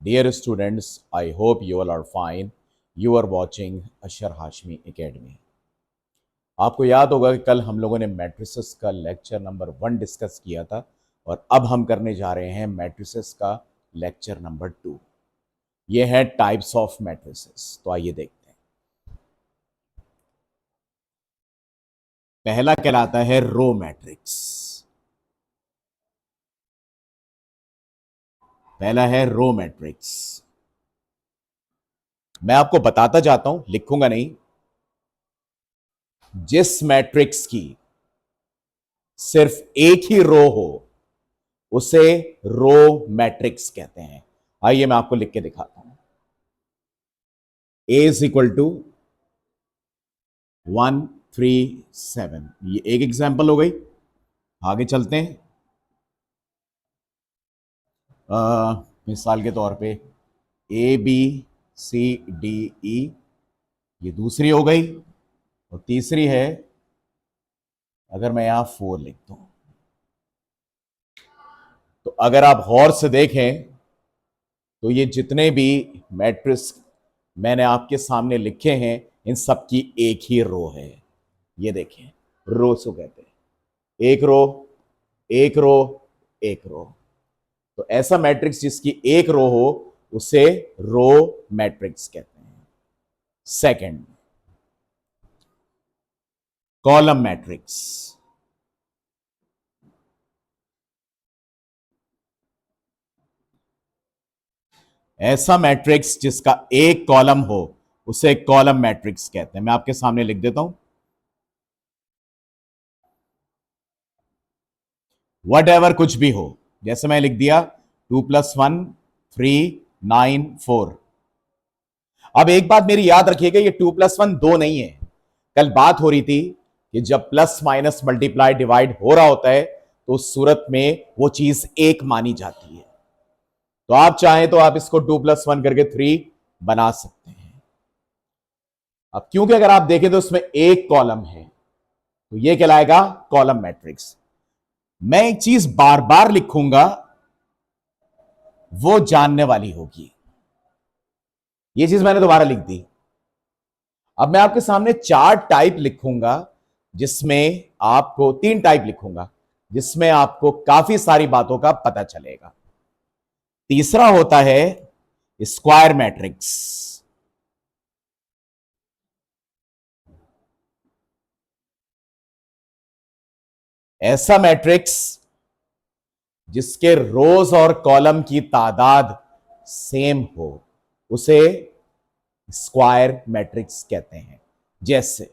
Dear students, I hope you all are fine. You are watching Ashar Hashmi Academy. आपको याद होगा कि कल हम लोगों ने मैट्रिसेस का लेक्चर नंबर 1 डिस्कस किया था और अब हम करने जा रहे हैं मैट्रिसेस का लेक्चर नंबर 2। ये है टाइप्स ऑफ मैट्रिसेस। तो आइए देखते हैं। पहला कहलाता है रो मैट्रिक्स। पहला है रो मैट्रिक्स। मैं आपको बताता जाता हूं, लिखूंगा नहीं। जिस मैट्रिक्स की सिर्फ एक ही रो हो उसे रो मैट्रिक्स कहते हैं। आइए मैं आपको लिख के दिखाता हूं। A is equal to 1 3 7। ये एक एग्जाम्पल हो गई। आगे चलते हैं। मिसाल के तौर पे A B C D E, ये दूसरी हो गई। और तीसरी है, अगर मैं यहां 4 लिख दूं, तो अगर आप गौर से देखें तो ये जितने भी मैट्रिक्स मैंने आपके सामने लिखे हैं इन सबकी एक ही रो है। ये देखें, रो सो कहते हैं। एक रो, एक रो, एक रो। तो ऐसा मैट्रिक्स जिसकी एक रो हो उसे रो मैट्रिक्स कहते हैं। Second, column matrix. ऐसा मैट्रिक्स जिसका एक कॉलम हो उसे कॉलम मैट्रिक्स कहते हैं। मैं आपके सामने लिख देता हूं। वट एवर कुछ भी हो, जैसे मैं लिख दिया 2 + 1 3 9 4। अब एक बात मेरी याद रखिएगा, ये 2 + 1 2 नहीं है। कल बात हो रही थी कि जब प्लस माइनस मल्टीप्लाई डिवाइड हो रहा होता है तो उस सूरत में वो चीज एक मानी जाती है। तो आप चाहें तो आप इसको 2 + 1 करके 3 बना सकते हैं। अब क्योंकि अगर आप देखें तो उसमें एक कॉलम है तो ये कहलाएगा कॉलम मैट्रिक्स। मैं एक चीज बार बार लिखूंगा, वो जानने वाली होगी। ये चीज मैंने दोबारा लिख दी। अब मैं आपके सामने 4 टाइप लिखूंगा, जिसमें आपको 3 टाइप लिखूंगा जिसमें आपको काफी सारी बातों का पता चलेगा। तीसरा होता है स्क्वायर मैट्रिक्स। ऐसा मैट्रिक्स जिसके रोज और कॉलम की तादाद सेम हो उसे स्क्वायर मैट्रिक्स कहते हैं। जैसे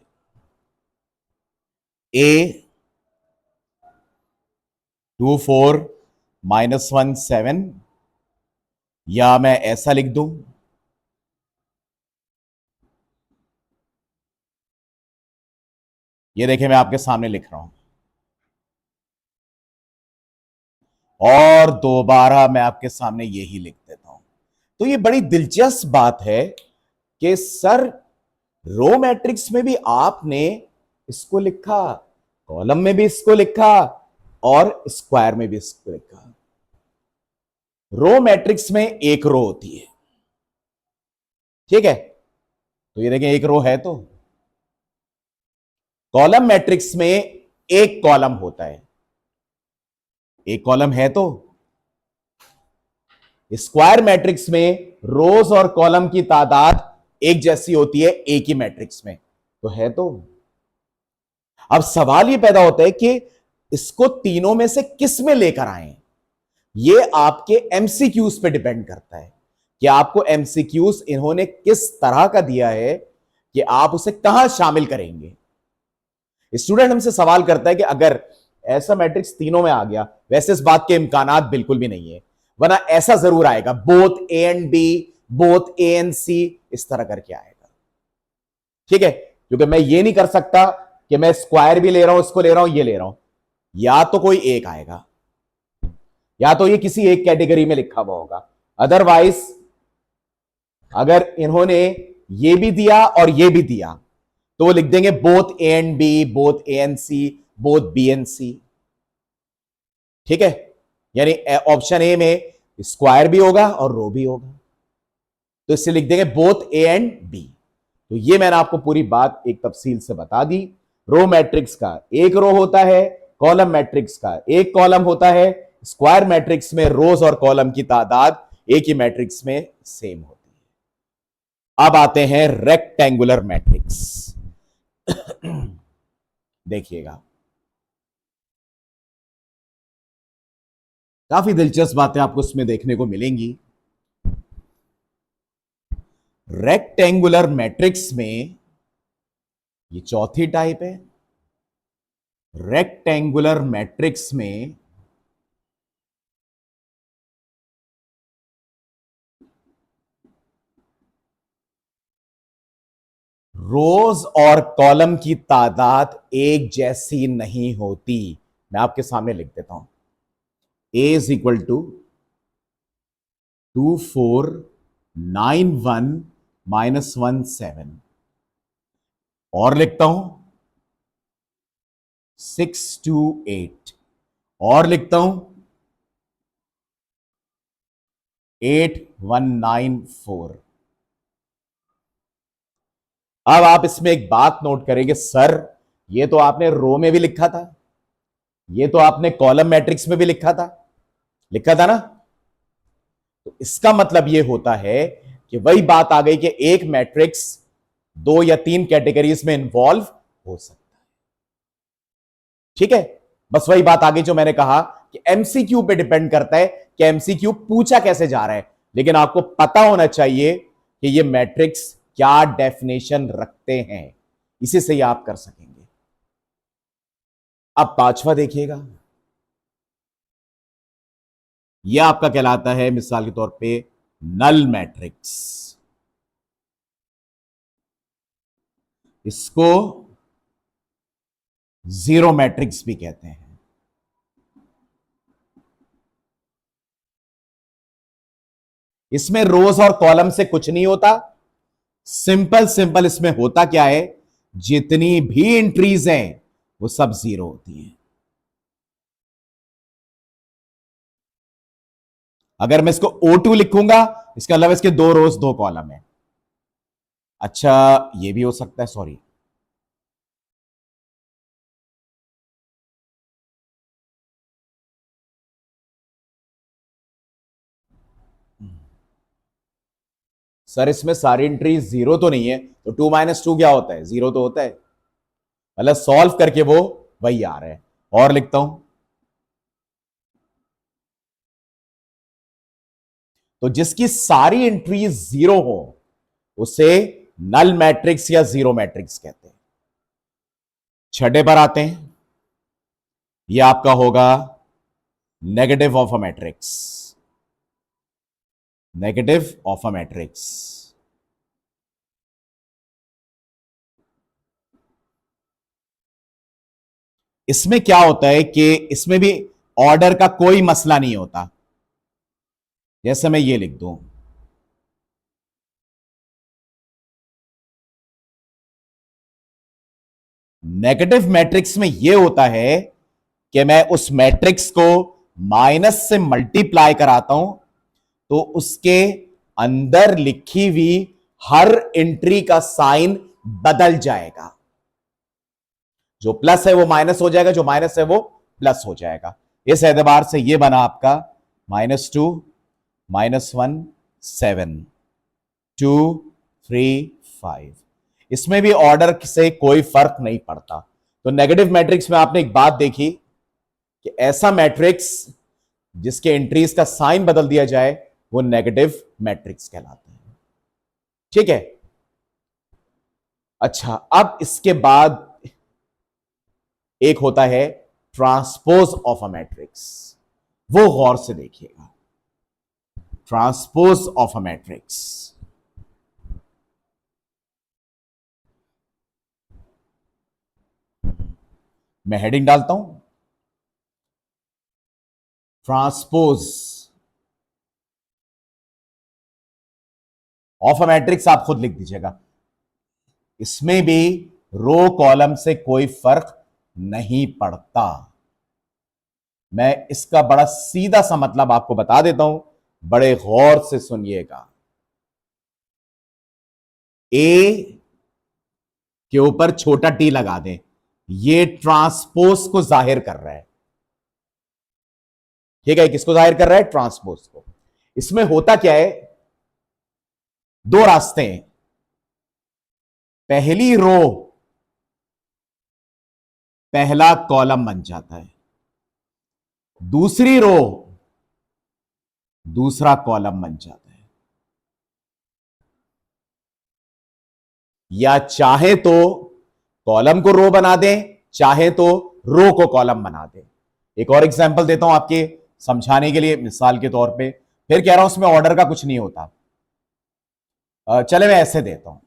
A 2 4 -1 7, या मैं ऐसा लिख दूं, ये देखिए मैं आपके सामने लिख रहा हूं। और दोबारा मैं आपके सामने यही लिख देता हूं। तो ये बड़ी दिलचस्प बात है कि सर रो मैट्रिक्स में भी आपने इसको लिखा, कॉलम में भी इसको लिखा और स्क्वायर में भी इसको लिखा। रो मैट्रिक्स में एक रो होती है, ठीक है? तो ये देखें एक रो है। तो कॉलम मैट्रिक्स में एक कॉलम होता है, एक कॉलम है। तो स्क्वायर मैट्रिक्स में रोज और कॉलम की तादाद एक जैसी होती है एक ही मैट्रिक्स में, तो है। तो अब सवाल यह पैदा होता है कि इसको तीनों में से किस में लेकर आए। यह आपके एमसीक्यूज पे डिपेंड करता है कि आपको एमसीक्यूज इन्होंने किस तरह का दिया है कि आप उसे कहां शामिल करेंगे। स्टूडेंट हमसे सवाल करता है कि अगर ऐसा मैट्रिक्स तीनों में आ गया, वैसे इस बात के इम्कानात बिल्कुल भी नहीं है, वरना ऐसा जरूर आएगा both A and B, both A and C, इस तरह करके आएगा, ठीक है? क्योंकि मैं ये नहीं कर सकता कि मैं स्क्वायर भी ले रहा हूं, इसको ले रहा हूं, ये ले रहा हूं। या तो कोई एक आएगा, या तो ये किसी एक कैटेगरी में लिखा हुआ होगा। अदरवाइज अगर इन्होंने ये भी दिया और ये भी दिया तो वो लिख देंगे both A and B, both A and C, both B and C, ठीक है? यानी ऑप्शन ए में स्क्वायर भी होगा और रो भी होगा। तो इससे लिख देंगे बोथ ए एंड बी। तो ये मैंने आपको पूरी बात एक तफसील से बता दी। रो मैट्रिक्स का एक रो होता है, कॉलम मैट्रिक्स का एक कॉलम होता है। स्क्वायर मैट्रिक्स में रोज और कॉलम की तादाद एक ही मैट्रिक्स में सेम होती है। अब आते हैं रेक्टेंगुलर मैट्रिक्स। देखिएगा, काफी दिलचस्प बातें आपको इसमें देखने को मिलेंगी। रेक्टेंगुलर मैट्रिक्स में ये चौथी टाइप है। रेक्टेंगुलर मैट्रिक्स में रोज और कॉलम की तादाद एक जैसी नहीं होती। मैं आपके सामने लिख देता हूं, ए इज इक्वल टू 2491 -17 और लिखता हूं 628 और लिखता हूं 8194। अब आप इसमें एक बात नोट करेंगे, सर ये तो आपने रो में भी लिखा था, ये तो आपने कॉलम मैट्रिक्स में भी लिखा था ना। तो इसका मतलब यह होता है कि वही बात आ गई कि एक मैट्रिक्स 2 या 3 कैटेगरीज में इन्वॉल्व हो सकता है। ठीक है, बस वही बात आ गई जो मैंने कहा कि एमसीक्यू पे डिपेंड करता है कि एमसीक्यू पूछा कैसे जा रहा है, लेकिन आपको पता होना चाहिए कि ये मैट्रिक्स क्या डेफिनेशन रखते हैं, इसी से ही आप कर सकेंगे। अब पांचवा देखिएगा, यह आपका कहलाता है मिसाल के तौर पे नल मैट्रिक्स। इसको जीरो मैट्रिक्स भी कहते हैं। इसमें रोज और कॉलम से कुछ नहीं होता, सिंपल इसमें होता क्या है, जितनी भी एंट्रीज हैं वो सब जीरो होती हैं। अगर मैं इसको O2 लिखूंगा, इसका मतलब इसके 2 रोज 2 कॉलम है। अच्छा, ये भी हो सकता है, सॉरी, सर इसमें सारी एंट्री जीरो तो नहीं है, तो 2 - 2 क्या होता है, जीरो तो होता है। मतलब सॉल्व करके वो वही आ रहा है। और लिखता हूं, तो जिसकी सारी एंट्री जीरो हो उसे नल मैट्रिक्स या जीरो मैट्रिक्स कहते हैं। छठे पर आते हैं, यह आपका होगा negative of a matrix. Negative of a matrix, इसमें क्या होता है कि इसमें भी ऑर्डर का कोई मसला नहीं होता। जैसे मैं ये लिख दूं, नेगेटिव मैट्रिक्स में यह होता है कि मैं उस मैट्रिक्स को माइनस से मल्टीप्लाई कराता हूं तो उसके अंदर लिखी हुई हर एंट्री का साइन बदल जाएगा। जो प्लस है वो माइनस हो जाएगा, जो माइनस है वो प्लस हो जाएगा। इस एतबार से ये बना आपका -2 -1 7 2 3 5। इसमें भी ऑर्डर से कोई फर्क नहीं पड़ता। तो नेगेटिव मैट्रिक्स में आपने एक बात देखी कि ऐसा मैट्रिक्स जिसके एंट्रीज का साइन बदल दिया जाए वो नेगेटिव मैट्रिक्स कहलाता है। ठीक है, अच्छा, अब इसके बाद एक होता है ट्रांसपोज ऑफ अ मैट्रिक्स, वो गौर से देखिएगा। ट्रांसपोज ऑफ अ मैट्रिक्स, मैं हेडिंग डालता हूं ट्रांसपोज ऑफ अ मैट्रिक्स, आप खुद लिख दीजिएगा। इसमें भी रो कॉलम से कोई फर्क नहीं पड़ता। मैं इसका बड़ा सीधा सा मतलब आपको बता देता हूं, बड़े गौर से सुनिएगा। ए के ऊपर छोटा टी लगा दें, ये ट्रांसपोज को जाहिर कर रहा है। ठीक है, किसको जाहिर कर रहा है? ट्रांसपोज को। इसमें होता क्या है, दो रास्ते हैं। पहली रो पहला कॉलम बन जाता है, दूसरी रो दूसरा कॉलम बन जाता है। या चाहे तो कॉलम को रो बना दें, चाहे तो रो को कॉलम बना दें। एक और एग्जांपल देता हूं आपके समझाने के लिए, मिसाल के तौर पे। फिर कह रहा हूं उसमें ऑर्डर का कुछ नहीं होता। चले मैं ऐसे देता हूं।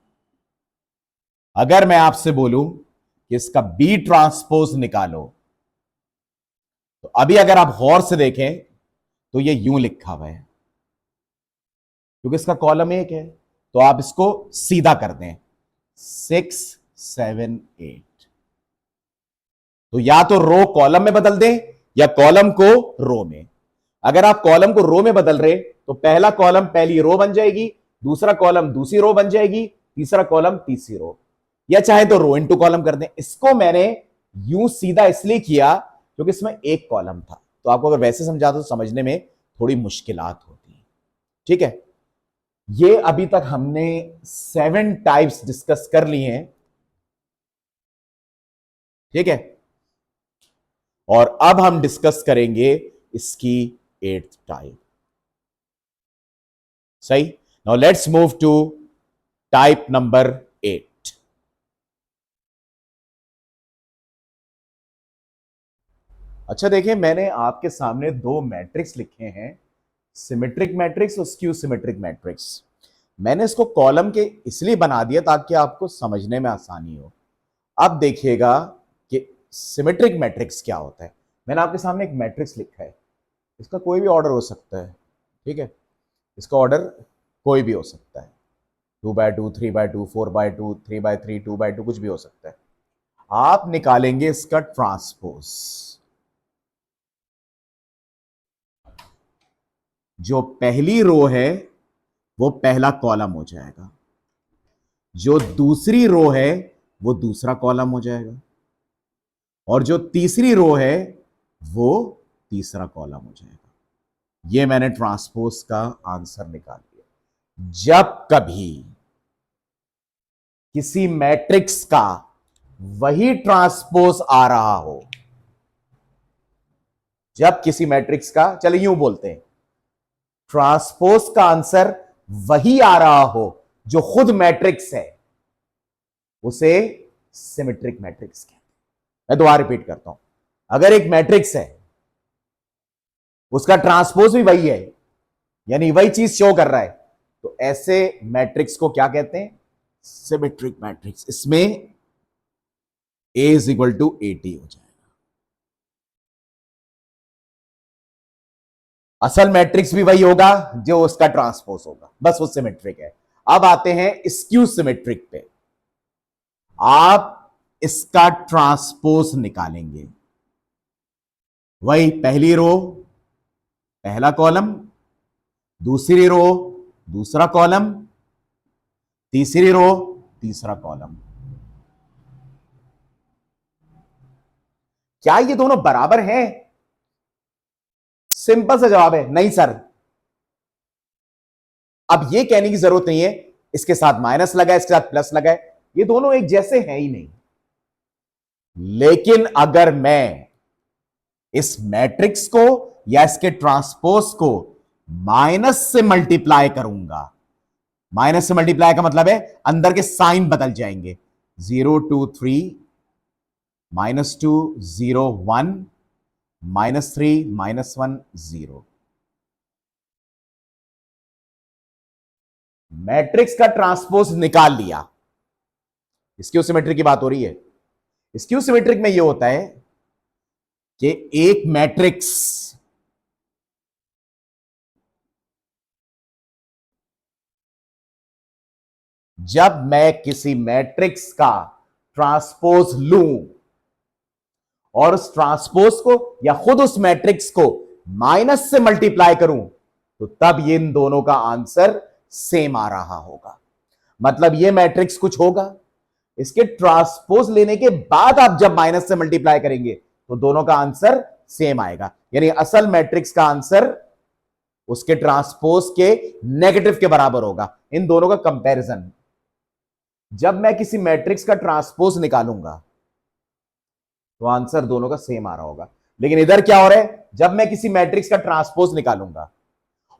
अगर मैं आपसे बोलूं कि इसका बी ट्रांसपोज निकालो, तो अभी अगर आप गौर से देखें तो ये यूं लिखा हुआ है, क्योंकि इसका कॉलम 1 है। तो आप इसको सीधा कर दें, 6 7 8। तो या तो रो कॉलम में बदल दें या कॉलम को रो में। अगर आप कॉलम को रो में बदल रहे तो पहला कॉलम पहली रो बन जाएगी, दूसरा कॉलम दूसरी रो बन जाएगी, तीसरा कॉलम तीसरी रो। या चाहे तो रो इनटू कॉलम कर दें। इसको मैंने यूं सीधा इसलिए किया क्योंकि इसमें एक कॉलम था। तो आपको अगर वैसे समझा तो समझने में थोड़ी मुश्किलात होती है। ठीक है, ये अभी तक हमने 7 टाइप्स डिस्कस कर लिए हैं। ठीक है, और अब हम डिस्कस करेंगे इसकी 8th टाइप। सही, now let's move to type number 8। अच्छा देखिए, मैंने आपके सामने दो मैट्रिक्स लिखे हैं, सिमेट्रिक मैट्रिक्स और स्क्यू सिमेट्रिक मैट्रिक्स। मैंने इसको कॉलम के इसलिए बना दिया ताकि आपको समझने में आसानी हो। अब देखिएगा कि सिमेट्रिक मैट्रिक्स क्या होता है। मैंने आपके सामने एक मैट्रिक्स लिखा है, इसका कोई भी ऑर्डर हो सकता है। ठीक है, इसका ऑर्डर कोई भी हो सकता है, 2x2, 3x2, 4x2, 3x3, 2x2, कुछ भी हो सकता है। आप निकालेंगे इसका ट्रांसपोज। जो पहली रो है वो पहला कॉलम हो जाएगा, जो दूसरी रो है वो दूसरा कॉलम हो जाएगा, और जो तीसरी रो है वो तीसरा कॉलम हो जाएगा। ये मैंने ट्रांसपोज का आंसर निकाल दिया। जब कभी किसी मैट्रिक्स का वही ट्रांसपोज आ रहा हो, जब किसी मैट्रिक्स का, चलिए यूं बोलते हैं, ट्रांसपोज का आंसर वही आ रहा हो जो खुद मैट्रिक्स है, उसे सिमेट्रिक मैट्रिक्स कहते हैं। मैं दोबारा रिपीट करता हूं, अगर एक मैट्रिक्स है उसका ट्रांसपोज भी वही है, यानी वही चीज शो कर रहा है, तो ऐसे मैट्रिक्स को क्या कहते हैं? Symmetric matrix. इसमें A = AT हो जाएगा। असल मैट्रिक्स भी वही होगा जो उसका ट्रांसपोज होगा, बस वो सिमेट्रिक है। अब आते हैं स्क्यू सिमेट्रिक पे। आप इसका ट्रांसपोज निकालेंगे, वही पहली रो पहला कॉलम, दूसरी रो दूसरा कॉलम, तीसरी रो तीसरा कॉलम। क्या ये दोनों बराबर हैं? सिंपल सा जवाब है नहीं सर। अब ये कहने की जरूरत नहीं है इसके साथ माइनस लगा है, इसके साथ प्लस लगा है, ये दोनों एक जैसे हैं ही नहीं। लेकिन अगर मैं इस मैट्रिक्स को या इसके ट्रांसपोज को माइनस से मल्टीप्लाई करूंगा, माइनस से मल्टीप्लाई का मतलब है अंदर के साइन बदल जाएंगे, 0 2 3, -2 0 1, -3 -1 0। मैट्रिक्स का ट्रांसपोज निकाल लिया। स्क्यू सिमेट्रिक की बात हो रही है। स्क्यू सिमेट्रिक में यह होता है कि एक मैट्रिक्स जब मैं किसी मैट्रिक्स का ट्रांसपोज लूं और उस ट्रांसपोज को या खुद उस मैट्रिक्स को माइनस से मल्टीप्लाई करूं, तो तब इन दोनों का आंसर सेम आ रहा होगा। मतलब ये मैट्रिक्स कुछ होगा, इसके ट्रांसपोज लेने के बाद आप जब माइनस से मल्टीप्लाई करेंगे तो दोनों का आंसर सेम आएगा, यानी असल मैट्रिक्स का आंसर उसके ट्रांसपोज के नेगेटिव के बराबर होगा। इन दोनों का कंपैरिजन, जब मैं किसी मैट्रिक्स का ट्रांसपोज निकालूंगा तो आंसर दोनों का सेम आ रहा होगा। लेकिन इधर क्या हो रहा है, जब मैं किसी मैट्रिक्स का ट्रांसपोज निकालूंगा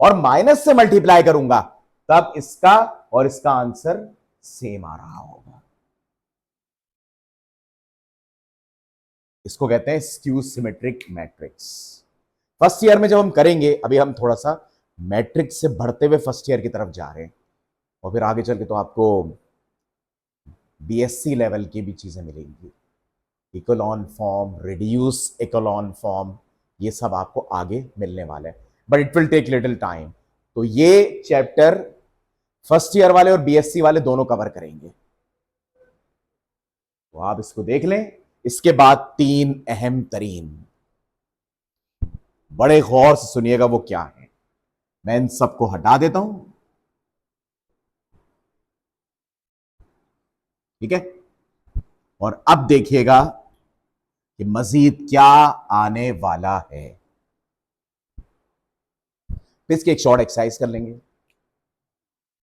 और माइनस से मल्टीप्लाई करूंगा तब इसका और इसका आंसर सेम आ रहा होगा। इसको कहते हैं skew symmetric matrix. First year में जब हम करेंगे, अभी हम थोड़ा सा मैट्रिक्स से बढ़ते हुए फर्स्ट ईयर की तरफ जा रहे हैं, और फिर आगे चल के तो आपको बीएससी लेवल की भी चीजें मिलेंगी, echelon form, reduce echelon form, ये सब आपको आगे मिलने वाला है, but it will take little time. तो ये चैप्टर फर्स्ट ईयर वाले और बीएससी वाले दोनों कवर करेंगे, तो आप इसको देख लें। इसके बाद तीन अहम तरीन, बड़े गौर से सुनिएगा वो क्या है। मैं इन सबको हटा देता हूं, ठीक है, और अब देखिएगा कि मजीद क्या आने वाला है। इसकी एक शॉर्ट एक्सरसाइज कर लेंगे।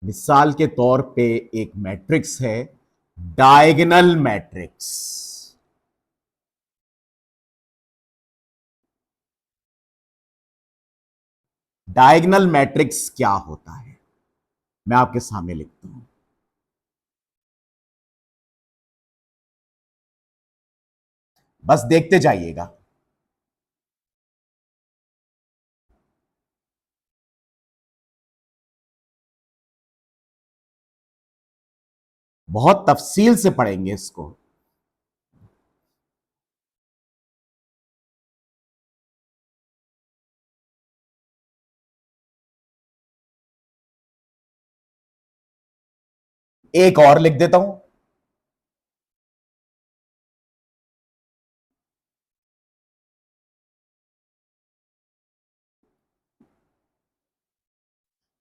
मिसाल के तौर पे एक मैट्रिक्स है डायगोनल मैट्रिक्स। डायगोनल मैट्रिक्स क्या होता है, मैं आपके सामने लिखता हूं। बस देखते जाइएगा। बहुत तफसील से पढ़ेंगे इसको। एक और लिख देता हूं,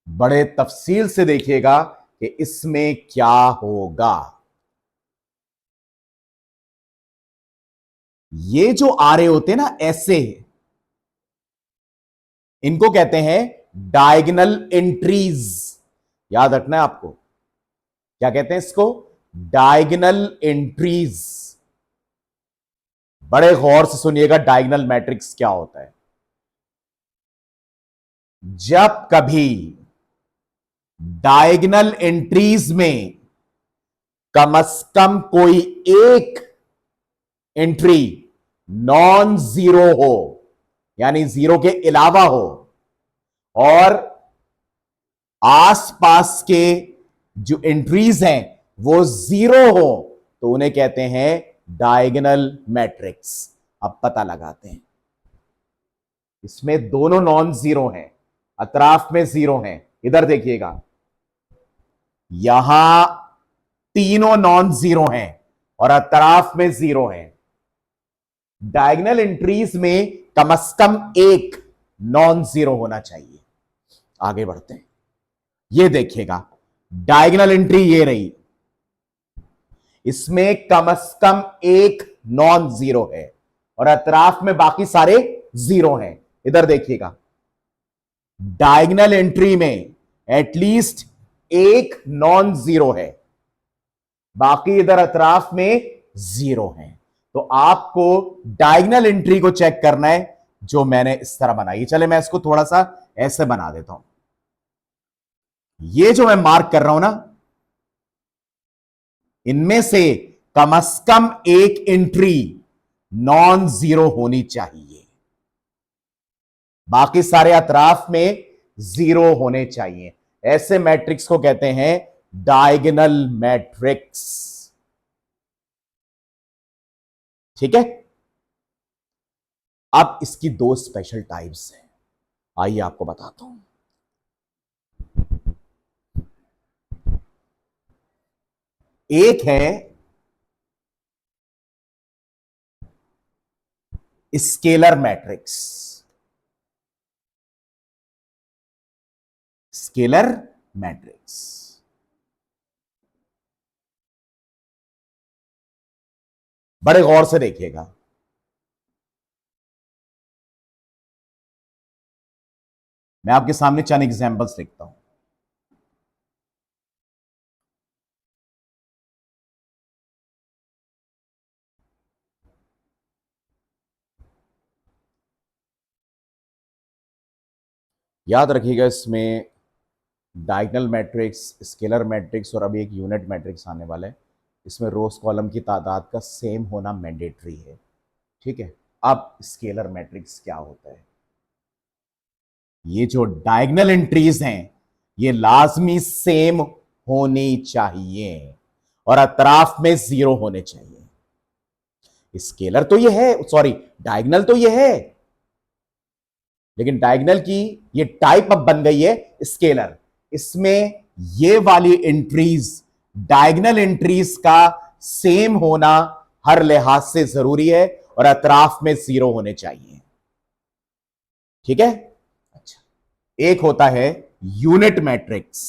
बड़े तफसील से देखिएगा कि इसमें क्या होगा। ये जो आ रहे होते हैं ना ऐसे, इनको कहते हैं डायगोनल एंट्रीज। याद रखना है आपको, क्या कहते हैं इसको, डायगोनल एंट्रीज। बड़े गौर से सुनिएगा डायगोनल मैट्रिक्स क्या होता है। जब कभी डायगोनल एंट्रीज में कम से कम कोई एक एंट्री नॉन जीरो हो, यानी जीरो के अलावा हो, और आसपास के जो एंट्रीज हैं वो जीरो हो, तो उन्हें कहते हैं डायगोनल मैट्रिक्स। अब पता लगाते हैं, इसमें दोनों नॉन जीरो हैं, अतराफ में जीरो हैं। इधर देखिएगा, यहां तीनों नॉन जीरो हैं और अतराफ में जीरो हैं। डायगोनल एंट्रीज में कम से कम एक नॉन जीरो होना चाहिए। आगे बढ़ते हैं, ये देखिएगा डायगोनल एंट्री ये रही, इसमें कम से कम एक नॉन जीरो है और अतराफ में बाकी सारे जीरो हैं। इधर देखिएगा, डायगोनल एंट्री में एटलीस्ट एक नॉन जीरो है, बाकी इधर अतराफ में जीरो है। तो आपको डायगोनल एंट्री को चेक करना है जो मैंने इस तरह बनाई। चले मैं इसको थोड़ा सा ऐसे बना देता हूं। ये जो मैं मार्क कर रहा हूं ना, इनमें से कम से कम एक एंट्री नॉन जीरो होनी चाहिए, बाकी सारे अतराफ में जीरो होने चाहिए। ऐसे मैट्रिक्स को कहते हैं डायगोनल मैट्रिक्स। ठीक है, अब इसकी दो स्पेशल टाइप्स हैं, आइए आपको बताता हूं। एक है स्केलर मैट्रिक्स, स्केलर मैट्रिक्स। बड़े गौर से देखिएगा। मैं आपके सामने चंद एग्जांपल्स लिखता हूं। याद रखिएगा, इसमें डायगोनल मैट्रिक्स, स्केलर मैट्रिक्स और अभी एक यूनिट मैट्रिक्स आने वाला है। इसमें रोज कॉलम की तादाद का सेम होना मैंडेटरी है। ठीक है। अब स्केलर मैट्रिक्स क्या होता है? ये जो डायगोनल एंट्रीज हैं ये लाजमी सेम होनी चाहिए और अतराफ में 0 होने चाहिए। स्केलर तो ये है, सॉरी डायगोनल तो ये है, लेकिन डायगोनल की ये टाइप अब बन गई है स्केलर। इसमें ये वाली एंट्रीज डायगोनल एंट्रीज का सेम होना हर लिहाज से जरूरी है और अतराफ में 0 होने चाहिए। ठीक है। अच्छा, एक होता है यूनिट मैट्रिक्स,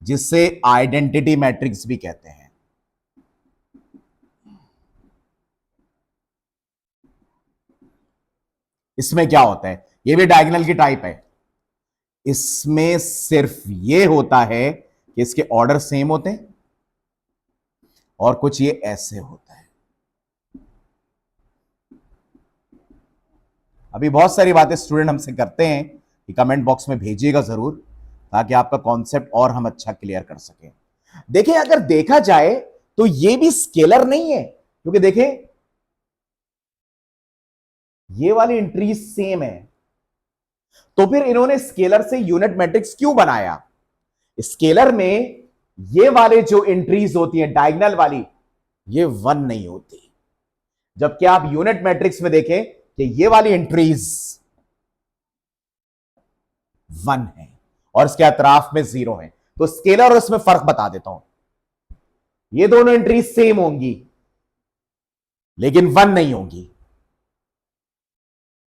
जिससे आइडेंटिटी मैट्रिक्स भी कहते हैं। इसमें क्या होता है? ये भी डायगोनल की टाइप है। इसमें सिर्फ ये होता है कि इसके ऑर्डर सेम होते हैं और कुछ ये ऐसे होता है। अभी बहुत सारी बातें स्टूडेंट हमसे करते हैं कि कमेंट बॉक्स में भेजिएगा जरूर, ताकि आपका कॉन्सेप्ट और हम अच्छा क्लियर कर सकें। देखिए, अगर देखा जाए तो ये भी स्केलर नहीं है, क्योंकि देखें ये वाली एंट्री सेम है, तो फिर इन्होंने स्केलर से यूनिट मैट्रिक्स क्यों बनाया? स्केलर में ये वाले जो एंट्रीज होती हैं डायगोनल वाली, ये 1 नहीं होती, जबकि आप यूनिट मैट्रिक्स में देखें कि ये वाली एंट्रीज 1 है और इसके अतराफ में 0 है। तो स्केलर और इसमें फर्क बता देता हूं। ये दोनों एंट्रीज सेम होंगी लेकिन 1 नहीं होंगी।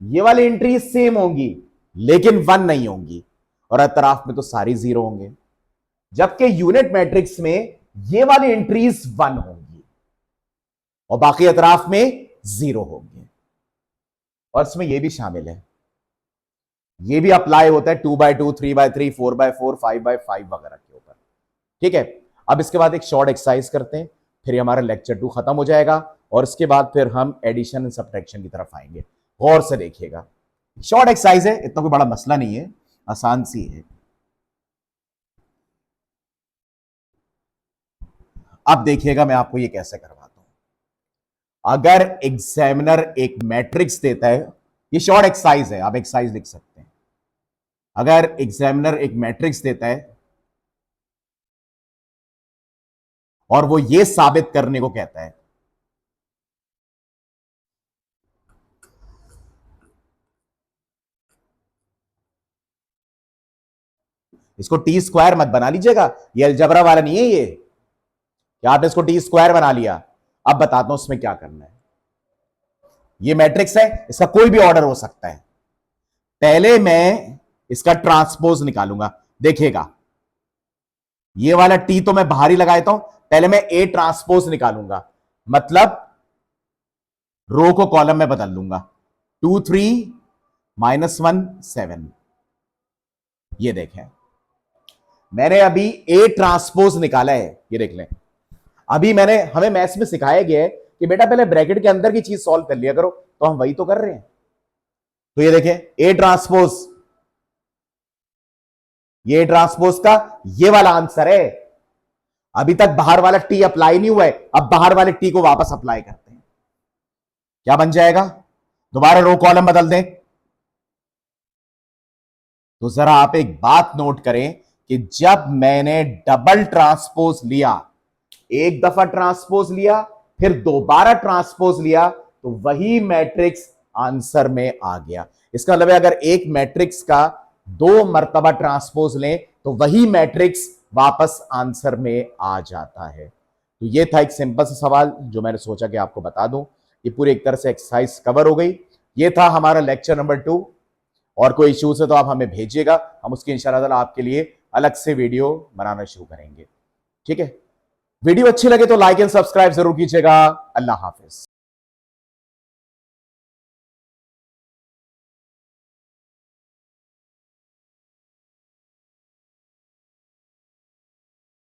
ये वाली एंट्रीज सेम होंगी लेकिन 1 नहीं होंगी, और अतराफ में तो सारी 0 होंगे। जबकि यूनिट मैट्रिक्स में ये वाली एंट्रीज 1 होंगी और बाकी अतराफ में 0 होंगे। और इसमें यह भी शामिल है, यह भी अप्लाई होता है 2x2, 3x3, 4x4, 5x5 वगैरह के ऊपर। ठीक है। अब इसके बाद एक शॉर्ट एक्सरसाइज करते हैं, फिर हमारा लेक्चर 2 खत्म हो जाएगा और इसके बाद फिर हम एडिशन एंड सब्ट्रैक्शन की तरफ आएंगे। गौर से देखिएगा, शॉर्ट एक्सरसाइज है, इतना कोई बड़ा मसला नहीं है, आसान सी है। अब देखिएगा मैं आपको ये कैसे करवाता हूं। अगर एग्जामिनर एक मैट्रिक्स देता है, ये शॉर्ट एक्सरसाइज है, आप एक्सरसाइज लिख सकते हैं। अगर एग्जामिनर एक मैट्रिक्स देता है और वो ये साबित करने को कहता है, इसको टी स्क्वायर मत बना लीजिएगा, ये अलजबरा वाला नहीं है ये, क्या आपने इसको टी स्क्वायर बना लिया। अब बताता हूं उसमें क्या करना है। ये मैट्रिक्स है, इसका कोई भी ऑर्डर हो सकता है। पहले मैं इसका ट्रांसपोज निकालूंगा, देखिएगा ये वाला टी तो मैं बाहर ही लगा देता हूं। पहले मैं ए ट्रांसपोज निकालूंगा, मतलब रो को कॉलम में बदल लूंगा। 2 3 -1 7। ये देखें, मैंने अभी ए ट्रांसपोज निकाला है, ये देख लें। अभी हमें मैथ्स में सिखाया गया है कि बेटा पहले ब्रैकेट के अंदर की चीज सॉल्व कर लिया करो, तो हम वही तो कर रहे हैं। तो ये देखें ए ट्रांसपोज, ये ट्रांसपोज का ये वाला आंसर है। अभी तक बाहर वाला टी अप्लाई नहीं हुआ है, अब बाहर वाले टी को वापस अप्लाई करते हैं। क्या बन जाएगा? दोबारा रो कॉलम बदल दें। तो जरा आप एक बात नोट करें कि जब मैंने डबल ट्रांसपोज लिया, एक दफा ट्रांसपोज लिया फिर दोबारा ट्रांसपोज लिया, तो वही मैट्रिक्स आंसर में आ गया। इसका मतलब है अगर एक मैट्रिक्स का 2 मर्तबा ट्रांसपोज लें तो वही मैट्रिक्स वापस आंसर में आ जाता है। तो ये था एक सिंपल सा सवाल जो मैंने सोचा कि आपको बता दूं। ये पूरी एक तरह से एक्सरसाइज कवर हो गई। ये था हमारा लेक्चर नंबर 2, और कोई इश्यूज है तो आप हमें भेजिएगा, हम उसकी इंशाल्लाह आपके लिए अलग से वीडियो बनाना शुरू करेंगे। ठीक है। वीडियो अच्छी लगे तो लाइक एंड सब्सक्राइब जरूर कीजिएगा। अल्लाह हाफिज।